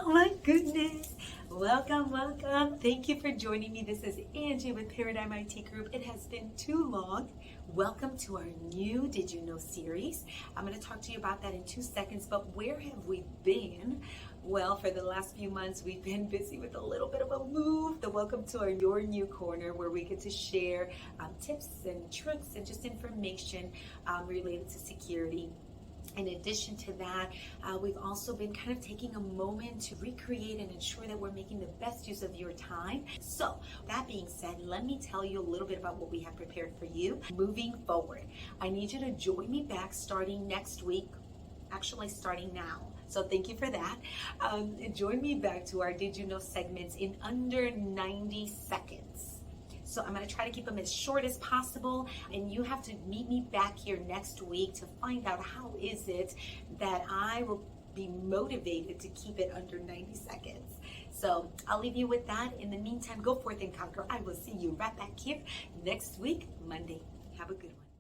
Oh my goodness. Welcome. Thank you for joining me. This is Angie with Paradigm I.T Group. It has been too long. Welcome to our new Did You Know series. I'm going to talk to you about that in 2 seconds, but where have we been? Well, for the last few months, we've been busy with a little bit of a move. The welcome to our Your New Corner, where we get to share tips and tricks and just information related to security. In addition to that, we've also been kind of taking a moment to recreate and ensure that we're making the best use of your time. So, that being said, let me tell you a little bit about what we have prepared for you moving forward. I need you to join me back starting next week, actually starting now. So thank you for that. Join me back to our Did You Know segments in under 90 seconds. So I'm going to try to keep them as short as possible, and you have to meet me back here next week to find out how is it that I will be motivated to keep it under 90 seconds. So I'll leave you with that. In the meantime, go forth and conquer. I will see you right back here next week, Monday. Have a good one.